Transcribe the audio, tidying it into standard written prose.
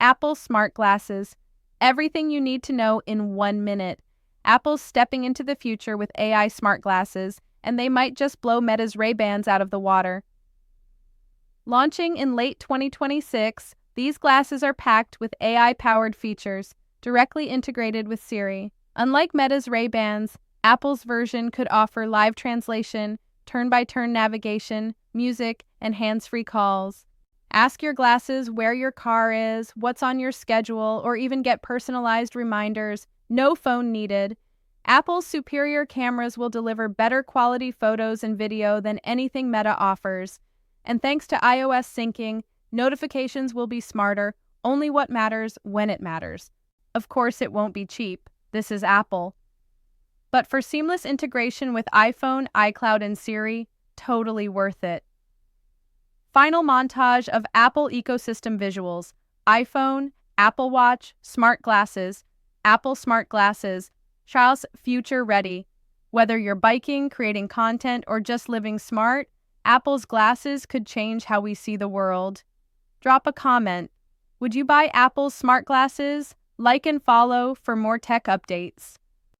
Apple smart glasses. Everything you need to know in 1 minute. Apple's stepping into the future with AI smart glasses, and they might just blow Meta's Ray-Bans out of the water. Launching in late 2026, these glasses are packed with AI-powered features, directly integrated with Siri. Unlike Meta's Ray-Bans, Apple's version could offer live translation, turn-by-turn navigation, music, and hands-free calls. Ask your glasses where your car is, what's on your schedule, or even get personalized reminders. No phone needed. Apple's superior cameras will deliver better quality photos and video than anything Meta offers. And thanks to iOS syncing, notifications will be smarter, only what matters when it matters. Of course, it won't be cheap. This is Apple. But for seamless integration with iPhone, iCloud, and Siri, totally worth it. Final montage of Apple ecosystem visuals: iPhone, Apple Watch, smart glasses, Apple smart glasses, Charles future ready. Whether you're biking, creating content, or just living smart, Apple's glasses could change how we see the world. Drop a comment. Would you buy Apple's smart glasses? Like and follow for more tech updates.